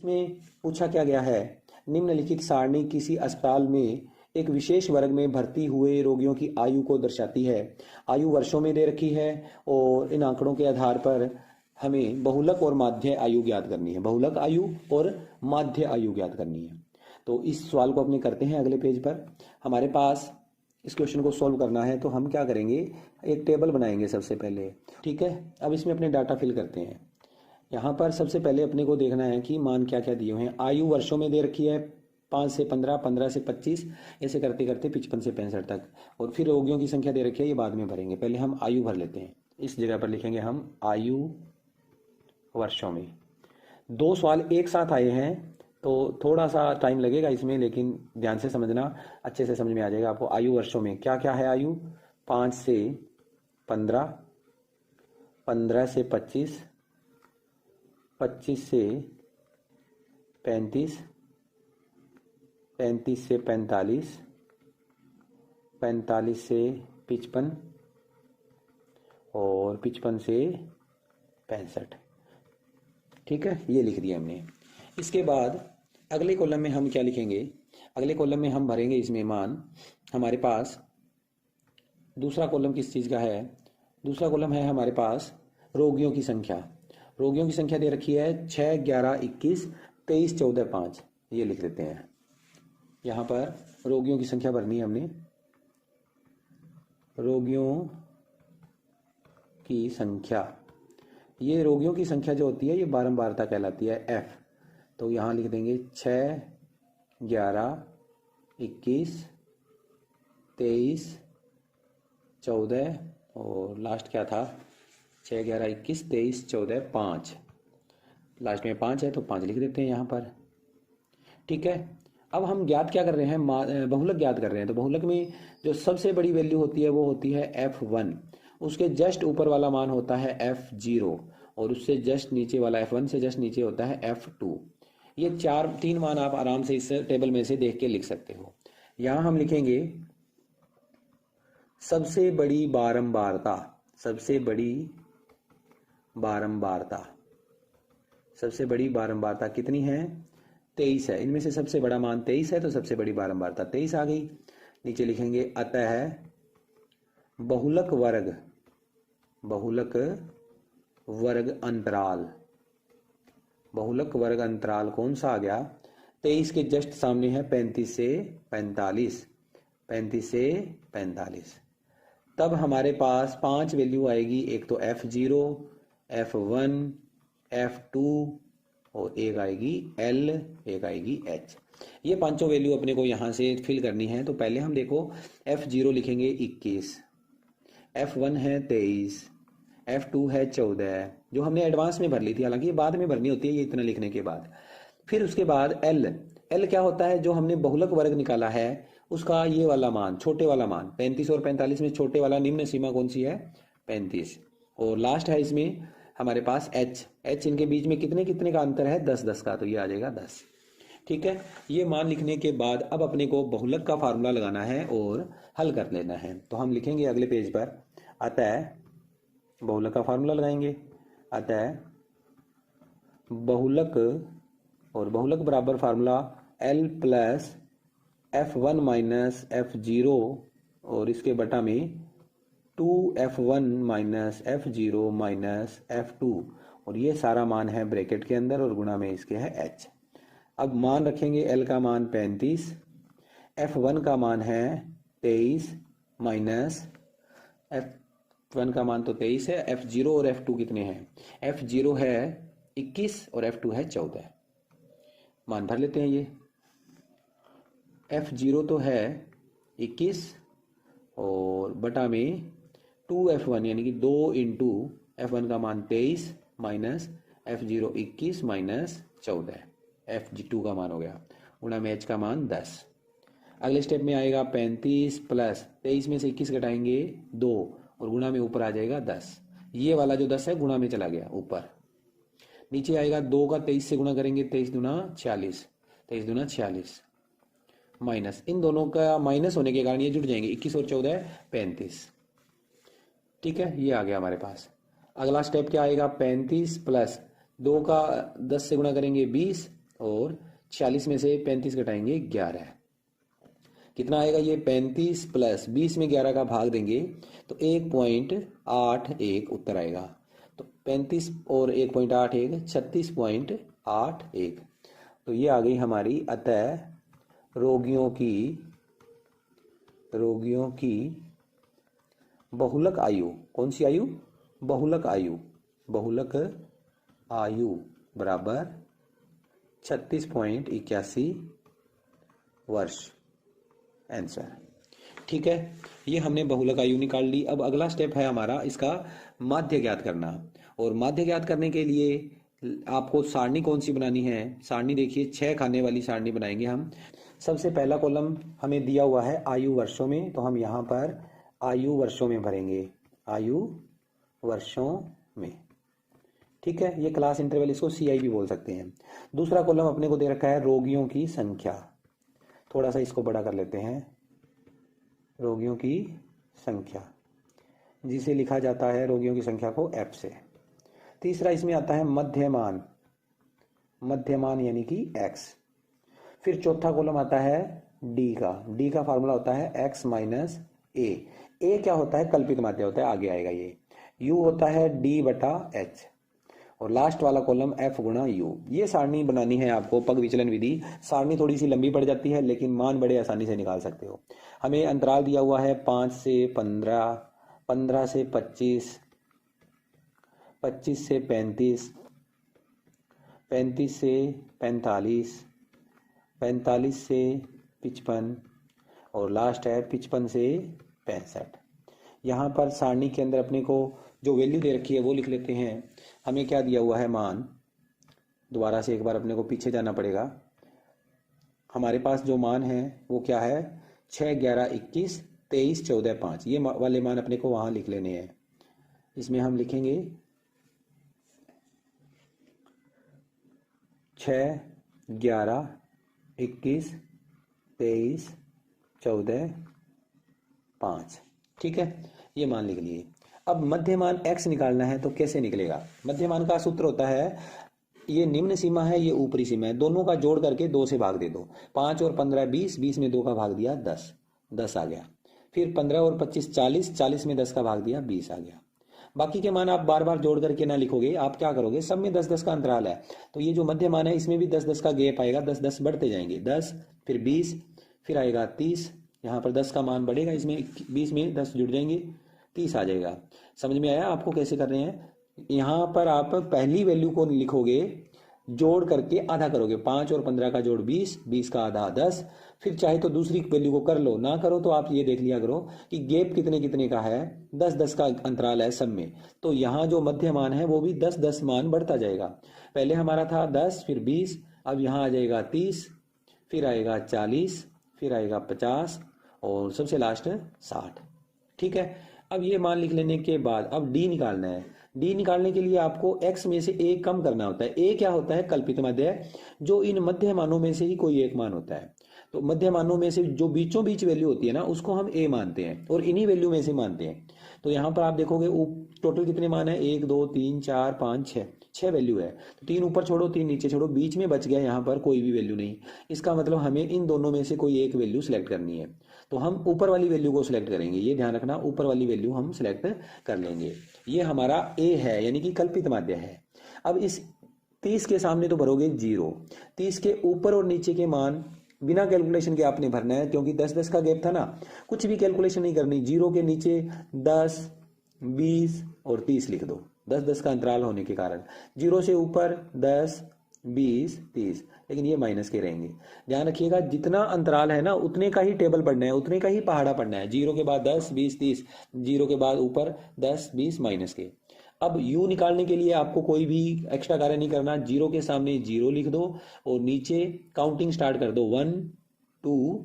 में पूछा क्या गया है, निम्नलिखित सारणी किसी अस्पताल में एक विशेष वर्ग में भर्ती हुए रोगियों की आयु को दर्शाती है। आयु वर्षों में दे रखी है और इन आंकड़ों के आधार पर हमें बहुलक और माध्य आयु ज्ञात करनी है, बहुलक आयु और माध्य आयु ज्ञात करनी है। तो इस सवाल को अपने करते हैं अगले पेज पर। हमारे पास इस क्वेश्चन को सॉल्व करना है तो हम क्या करेंगे, एक टेबल बनाएंगे सबसे पहले। ठीक है, अब इसमें अपने डाटा फिल करते हैं। यहाँ पर सबसे पहले अपने को देखना है कि मान क्या क्या दिए हुए हैं। आयु वर्षों में दे रखी है 5 से 15, 15 से 25, ऐसे करते करते 55 से 65 तक। और फिर रोगियों की संख्या दे रखी है, ये बाद में भरेंगे, पहले हम आयु भर लेते हैं। इस जगह पर लिखेंगे हम आयु वर्षों में। 2 सवाल एक साथ आए हैं तो थोड़ा सा टाइम लगेगा इसमें, लेकिन ध्यान से समझना, अच्छे से समझ में आ जाएगा आपको। आयु वर्षों में क्या क्या है आयु, 5 से 15, 15 से 25, 25 से 35, 35 से 45, 45 से 55 और 55 से 65। ठीक है, ये लिख दिया हमने। इसके बाद अगले कॉलम में हम क्या लिखेंगे, अगले कॉलम में हम भरेंगे इसमें मान। हमारे पास दूसरा कॉलम किस चीज़ का है, दूसरा कॉलम है हमारे पास रोगियों की संख्या। रोगियों की संख्या दे रखी है 6, 11, 21, 23, 14, 5, ये लिख देते हैं। यहाँ पर रोगियों की संख्या भरनी है हमने। रोगियों की संख्या, ये रोगियों की संख्या जो होती है ये बारंबारता कहलाती है, F। तो यहाँ लिख देंगे 6, 11, 21, 23, 14 और लास्ट क्या था, 6, 11, 21, 23, 14, 5, लास्ट में 5 है तो 5 लिख देते हैं यहाँ पर। ठीक है, अब हम ज्ञात क्या कर रहे हैं, बहुलक ज्ञात कर रहे हैं। तो बहुलक में जो सबसे बड़ी वैल्यू होती है वो होती है F1, उसके जस्ट ऊपर वाला मान होता है F0 और उससे जस्ट नीचे वाला F1 से जस्ट नीचे होता है F2। ये 3 मान आप आराम से इस टेबल में से देख के लिख सकते हो। यहाँ हम लिखेंगे सबसे बड़ी बारंबारता, सबसे बड़ी बारंबारता, सबसे बड़ी बारंबारता कितनी है, 23 है। इनमें से सबसे बड़ा मान 23 है तो सबसे बड़ी बारंबारता 23 आ गई। नीचे लिखेंगे अतः बहुलक वर्ग, बहुलक वर्ग अंतराल, बहुलक वर्ग अंतराल कौन सा आ गया, 23 के जस्ट सामने है 35 से 45, 35 से 45। तब हमारे पास 5 वैल्यू आएगी, एक तो F0, F1, F2 और एक आएगी L, एक आएगी H। ये पांचों वैल्यू अपने को यहाँ से फिल करनी है। तो पहले हम देखो F0 लिखेंगे 21, F1 है 23, F2 है 14, जो हमने एडवांस में भर ली थी, हालांकि ये बाद में भरनी होती है, ये इतना लिखने के बाद। फिर उसके बाद L क्या होता है, जो हमने बहुलक वर्ग निकाला है उसका ये वाला मान, छोटे वाला मान 35 और 45 में छोटे वाला निम्न सीमा कौन सी है, 35। और लास्ट है इसमें हमारे पास H, इनके बीच में कितने कितने का अंतर है, 10-10 का, तो ये आ जाएगा 10। ठीक है, ये मान लिखने के बाद अब अपने को बहुलक का फार्मूला लगाना है और हल कर लेना है। तो हम लिखेंगे अगले पेज पर, अतः बहुलक का फार्मूला लगाएंगे। अतः बहुलक, और बहुलक बराबर formula L plus F1 minus F0 और इसके बटा में 2F1 minus F0 minus F2, और ये सारा मान है ब्रैकेट के अंदर और गुणा में इसके है H। अब मान रखेंगे L का मान 35, F1 का मान है 23 माइनस F1 का मान तो 23 है, F0 और F2 कितने हैं, F0 है 21 और F2 है 14। मान भर लेते हैं। ये F0 तो है 21 और बटा में 2F1 यानी कि 2 इंटू F1 का मान 23 माइनस F0 21 माइनस 14, F2 का मान हो गया, गुणा में H का मान 10। अगले स्टेप में आएगा 35 प्लस 23 में से 21 घटाएंगे 2 और गुणा में ऊपर आ जाएगा 10। ये वाला जो 10 है गुणा में चला गया ऊपर। नीचे आएगा 2 का 23 से गुणा करेंगे, 23 दूना 46, 23 दूना 46 माइनस, इन दोनों का माइनस होने के कारण ये जुड़ जाएंगे, 21 और 14 35। ठीक है, ये आ गया हमारे पास। अगला स्टेप क्या आएगा, 35 प्लस 2 का 10 से गुणा करेंगे 20 और 46 में से 35 घटाएंगे 11, कितना आएगा ये 35 प्लस 20 में 11 का भाग देंगे तो 1.81 उत्तर आएगा। तो 35 और 1.81 36.81। तो ये आ गई हमारी अतः रोगियों की बहुलक आयु, कौन सी आयु? बहुलक आयु बराबर 36.81 वर्ष। आंसर। ठीक है, ये हमने बहुलक आयु निकाल ली। अब अगला स्टेप है हमारा इसका माध्य ज्ञात करना। और माध्य ज्ञात करने के लिए आपको सारणी कौन सी बनानी है? सारणी देखिए 6 खाने वाली सारणी बनाएंगे हम। सबसे पहला कॉलम हमें दिया हुआ है आयु वर्षों में, तो हम यहाँ पर आयु वर्षों में भरेंगे, आयु वर्षों में। ठीक है, ये क्लास इंटरवल, इसको CI भी बोल सकते हैं। दूसरा कॉलम अपने को दे रखा है रोगियों की संख्या, थोड़ा सा इसको बड़ा कर लेते हैं, रोगियों की संख्या, जिसे लिखा जाता है रोगियों की संख्या को F से। तीसरा इसमें आता है मध्यमान यानी कि X। फिर चौथा कॉलम आता है D का फार्मूला होता है X माइनस A। क्या होता है? कल्पित माध्य होता है, आगे आएगा ये। U होता है D/H। और लास्ट वाला कॉलम F गुणा U। ये सारणी बनानी है आपको, पग विचलन विधि। सारणी थोड़ी सी लंबी पड़ जाती है, लेकिन मान बड़े आसानी से निकाल सकते हो। हमें अंतराल दिया हुआ है 5 से 15, 15 से 25, 25 से 35, 35 से 45, 45 से 55 और लास्ट है 55 से 65। यहाँ पर सारणी के अंदर अपने को जो वैल्यू दे रखी है वो लिख लेते हैं। हमें क्या दिया हुआ है मान, दोबारा से एक बार अपने को पीछे जाना पड़ेगा। हमारे पास जो मान है वो क्या है? 6, 11, 21, 23, 14, 5। ये वाले मान अपने को वहां लिख लेने हैं। इसमें हम लिखेंगे 6, 11, 21, 23, 14, 5। ठीक है, ये मान लिख लिए। अब मध्यमान x निकालना है, तो कैसे निकलेगा? मध्यमान का सूत्र होता है, ये निम्न सीमा है, ये ऊपरी सीमा है, दोनों का जोड़ करके 2 से भाग दे दो। 5 और 15 20, 20 में 2 का भाग दिया 10, 10 आ गया। फिर 15 और 25 40, 40 में 10 का भाग दिया 20 आ गया। बाकी के मान आप बार बार जोड़ करके ना लिखोगे, आप क्या करोगे, सब में 10-10 का अंतराल है, तो ये जो मध्य मान है इसमें भी 10-10 का गैप आएगा, 10-10 बढ़ते जाएंगे, 10 फिर 20 फिर आएगा 30, यहाँ पर 10 का मान बढ़ेगा, इसमें 20 में 10 जुड़ जाएंगे, 30 आ जाएगा। समझ में आया आपको कैसे कर रहे हैं? यहाँ पर आप पहली वैल्यू को लिखोगे, जोड़ करके आधा करोगे, 5 और 15 का जोड़ 20, 20 का आधा 10। फिर चाहे तो दूसरी वैल्यू को कर लो, ना करो तो आप ये देख लिया करो कि गैप कितने कितने का है, 10-10 का अंतराल है सब में। तो यहाँ जो मध्य मान है वो भी 10-10 मान बढ़ता जाएगा। पहले हमारा था 10, फिर 20, अब यहाँ आ जाएगा 30, फिर आएगा 40, फिर आएगा 50 और सबसे लास्ट 60। ठीक है, अब ये मान लिख लेने के बाद अब डी निकालना है। डी निकालने के लिए आपको x में से a कम करना होता है। a क्या होता है? कल्पित माध्य, जो इन मध्य मानों में से ही कोई एक मान होता है। तो मध्य मानों में से जो बीचों बीच वैल्यू होती है ना, उसको हम a मानते हैं और इन्हीं वैल्यू में से मानते हैं। तो यहाँ पर आप देखोगे टोटल कितने मान है, 1 2 3 4 5 6, 6 वैल्यू है। तो 3 ऊपर छोड़ो 3 नीचे छोड़ो, बीच में बच गया यहाँ पर कोई भी वैल्यू नहीं। इसका मतलब हमें इन दोनों में से कोई एक वैल्यू सिलेक्ट करनी है। तो हम ऊपर वाली वैल्यू को सिलेक्ट करेंगे, ये ध्यान रखना, ऊपर वाली वैल्यू हम सिलेक्ट कर लेंगे। ये हमारा a है, यानी कि कल्पित माध्य है। अब इस 30 के सामने तो भरोगे 0, 30 के ऊपर और नीचे के मान बिना कैलकुलेशन के आपने भरना है, क्योंकि 10-10 का गैप था ना, कुछ भी कैलकुलेशन नहीं करनी। 0 के नीचे 10, 20 और 30 लिख दो, 10-10 का अंतराल होने के कारण। 0 से ऊपर 10, 20, 30, लेकिन ये माइनस के रहेंगे। ध्यान रखिएगा, जितना अंतराल है ना उतने का ही टेबल पढ़ना है, उतने का ही पहाड़ा पढ़ना है। 0 के बाद 10, 20, 30, 0 के बाद ऊपर 10, 20 माइनस के। अब u निकालने के लिए आपको कोई भी एक्स्ट्रा कार्य नहीं करना। 0 के सामने 0 लिख दो और नीचे काउंटिंग स्टार्ट कर दो, 1 2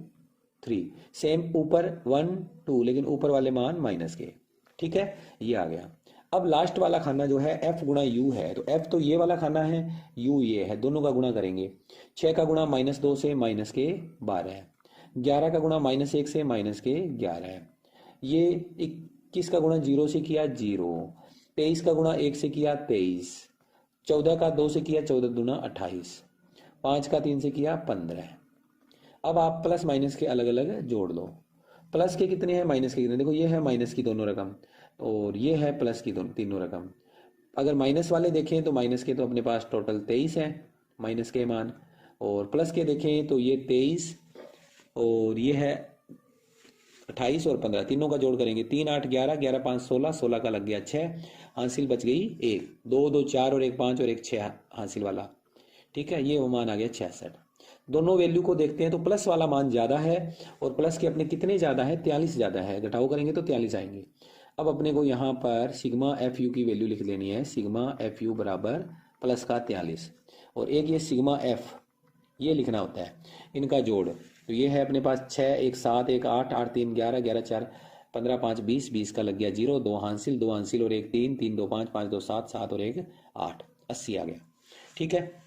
3, सेम ऊपर 1 2, लेकिन ऊपर वाले मान माइनस के। ठीक है, ये आ गया। अब लास्ट वाला खाना जो है f गुणा u है, तो f तो ये वाला खाना है, u ये है, दोनों का गुणा करेंगे। 6 का गुणा -2 से माइनस के 12 है, 11 का गुणा -1 से माइनस के 11 है, ये 21 का गुणा 0 से किया 0, 23 का गुणा 1 से किया 23, 14 का 2 से किया 14 दूना 28, 5 का 3 से किया 15। अब आप प्लस माइनस के अलग अलग जोड़ लो। प्लस के कितने हैं, माइनस के कितने, देखो ये है माइनस की दोनों रकम और ये है प्लस की तीनों रकम। अगर माइनस वाले देखें तो माइनस के तो अपने पास टोटल 23 है माइनस के मान, और प्लस के देखें तो ये 23 और ये है 28 और 15, तीनों का जोड़ करेंगे 3 8 11, 11 5 16, 16 का लग गया 6, हासिल बच गई 1, 2 2 4 और 1 5 और 1 6 हासिल वाला। ठीक है, ये वो मान आ गया 66। दोनों वैल्यू को देखते हैं तो प्लस वाला मान ज़्यादा है और प्लस के अपने कितने ज़्यादा है, 43 ज़्यादा है, घटाओ करेंगे तो 43 आएंगे। अब अपने को यहाँ पर सिग्मा एफ यू की वैल्यू लिख लेनी है, सिग्मा एफ यू बराबर प्लस का 43 और एक ये सिग्मा एफ ये लिखना होता है, इनका जोड़। तो ये है अपने पास 6 1 7 1 8 8 3 11 11 4 15 5 20, 20 का लग गया 0, 2 हासिल और 1 3 3 2 5 5 2 7 7 और 1 8, 80 आ गया। ठीक है,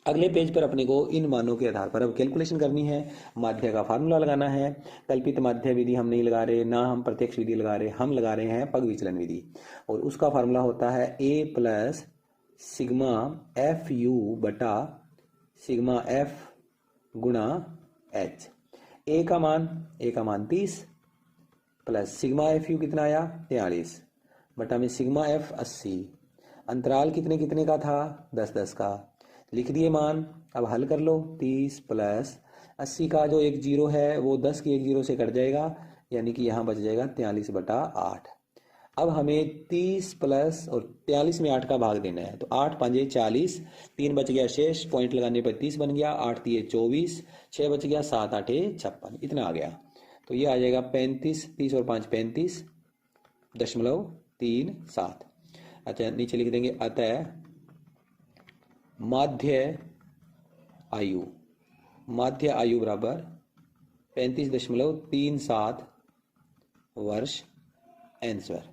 अगले पेज पर अपने को इन मानों के आधार पर अब कैलकुलेशन करनी है, माध्य का फार्मूला लगाना है। कल्पित माध्य विधि हम नहीं लगा रहे, ना हम प्रत्यक्ष विधि लगा रहे, हम लगा रहे हैं पग विचलन विधि, और उसका फार्मूला होता है a plus sigma F you बटा सिग्मा एफ गुणा एच। ए का मान 30 प्लस सिग्मा एफ यू कितना आया 43 बटा में सिग्मा एफ 80, अंतराल कितने कितने का था 10 10 का, लिख दिए मान। अब हल कर लो, 30 प्लस 80 का जो एक जीरो है वो 10 की एक जीरो से कट जाएगा, यानी कि यहाँ बच जाएगा 43 बटा 8। अब हमें 30 प्लस और 43 में 8 का भाग देना है, तो 8 5 40, 3 बच गया शेष, पॉइंट लगाने पर 30 बन गया, 8 3 24, 6 बच गया, 7 8 56, इतना आ गया। तो ये आ जाएगा 35, 30 और 5 35.37। अच्छा नीचे लिख देंगे अतः माध्य आयु बराबर 35.37 वर्ष आंसर।